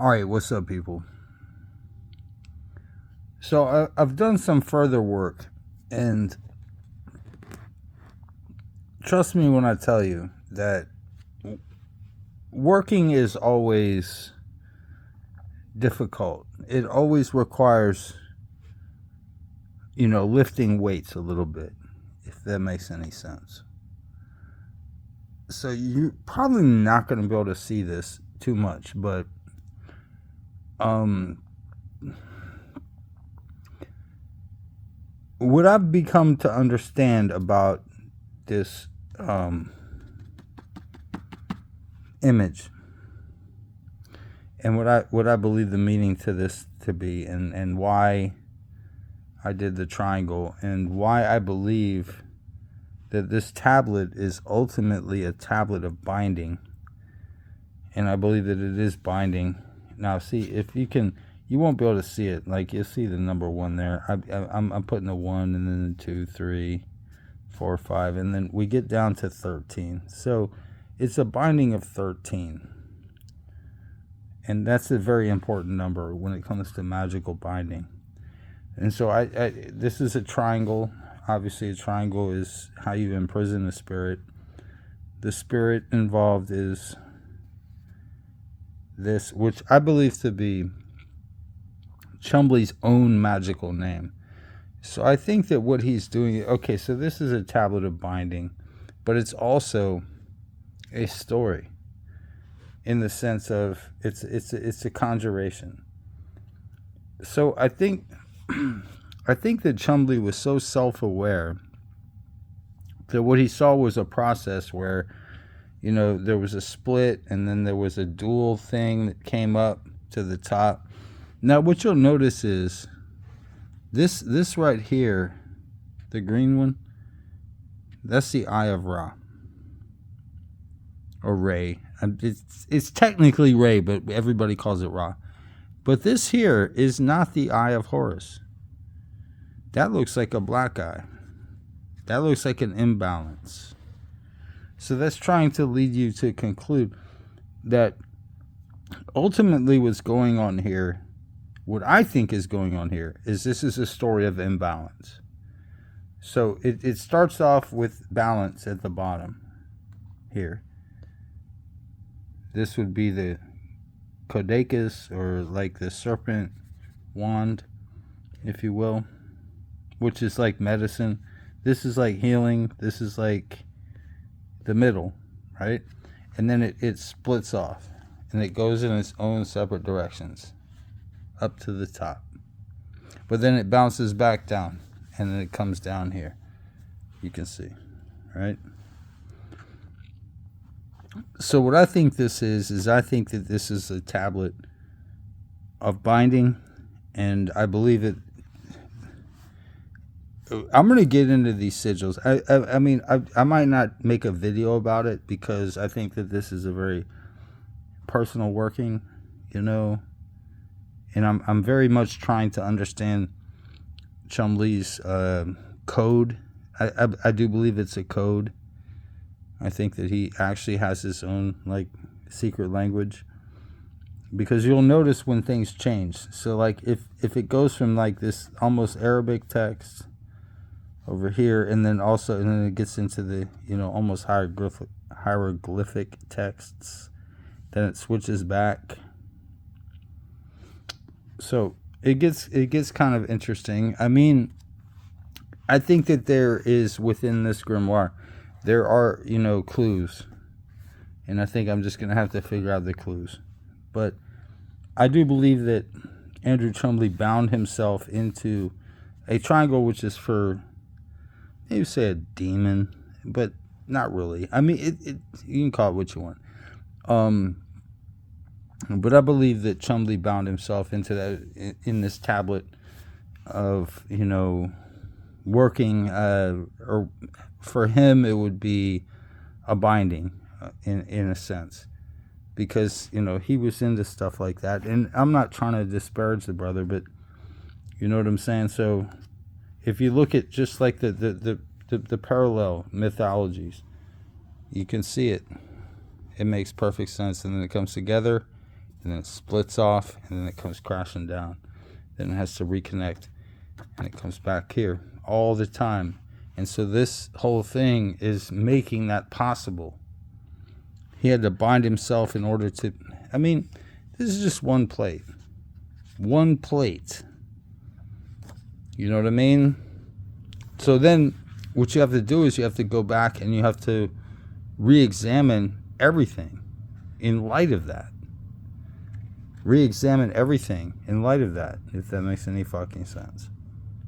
All right, what's up, people? So I've done some further work, and trust me when I tell you that working is always difficult. It always requires, lifting weights a little bit, if that makes any sense. So you're probably not going to be able to see this too much, but um, what I've become to understand about this image and what I believe the meaning to this to be, and why I did the triangle, and why I believe that this tablet is ultimately a tablet of binding, and I believe that it is binding. Now, see, if you won't be able to see it. Like, you'll see the number 1 there. I'm putting a 1, and then a 2, 3, 4, 5, and then we get down to 13. So it's a binding of 13. And that's a very important number when it comes to magical binding. And so this is a triangle. Obviously, a triangle is how you imprison a spirit. The spirit involved is this, which I believe to be Chumbley's own magical name. So I think that what he's doing, okay, so this is a tablet of binding, but it's also a story in the sense of it's a conjuration. So I think that Chumbley was so self-aware that what he saw was a process where, there was a split, and then there was a dual thing that came up to the top. Now, what you'll notice is this right here, the green one, that's the Eye of Ra, or Ray. It's technically Ray, but everybody calls it Ra. But this here is not the Eye of Horus. That looks like a black eye. That looks like an imbalance. So that's trying to lead you to conclude that ultimately what's going on here, what I think is going on here, is this is a story of imbalance. So it starts off with balance at the bottom here. This would be the Caduceus, or like the serpent wand, if you will, which is like medicine. This is like healing. This is like the middle, right? And then it splits off, and it goes in its own separate directions up to the top. But then it bounces back down, and then it comes down here. You can see, right? So what I think this is I think that this is a tablet of binding, and I believe it. I'm going to get into these sigils. I mean, I might not make a video about it because I think that this is a very personal working, and I'm very much trying to understand Chumley's code. I do believe it's a code. I think that he actually has his own like secret language, because you'll notice when things change. So like if it goes from like this almost Arabic text over here, and then it gets into the almost hieroglyphic texts, then it switches back. So it gets kind of interesting. I mean, I think that there is, within this grimoire, there are clues, and I think I'm just gonna have to figure out the clues. But I do believe that Andrew Chumley bound himself into a triangle, which is for, maybe say, a demon, but not really. I mean, it you can call it what you want. But I believe that Chumley bound himself into that in this tablet of working, or for him it would be a binding, in a sense, because he was into stuff like that. And I'm not trying to disparage the brother, but you know what I'm saying. So if you look at just like the parallel mythologies, you can see it. It makes perfect sense, and then it comes together, and then it splits off, and then it comes crashing down. Then it has to reconnect, and it comes back here all the time. And so this whole thing is making that possible. He had to bind himself in order to... I mean, this is just one plate. One plate. You know what I mean? So then what you have to do is you have to go back and you have to re-examine everything in light of that. Re-examine everything in light of that, if that makes any fucking sense.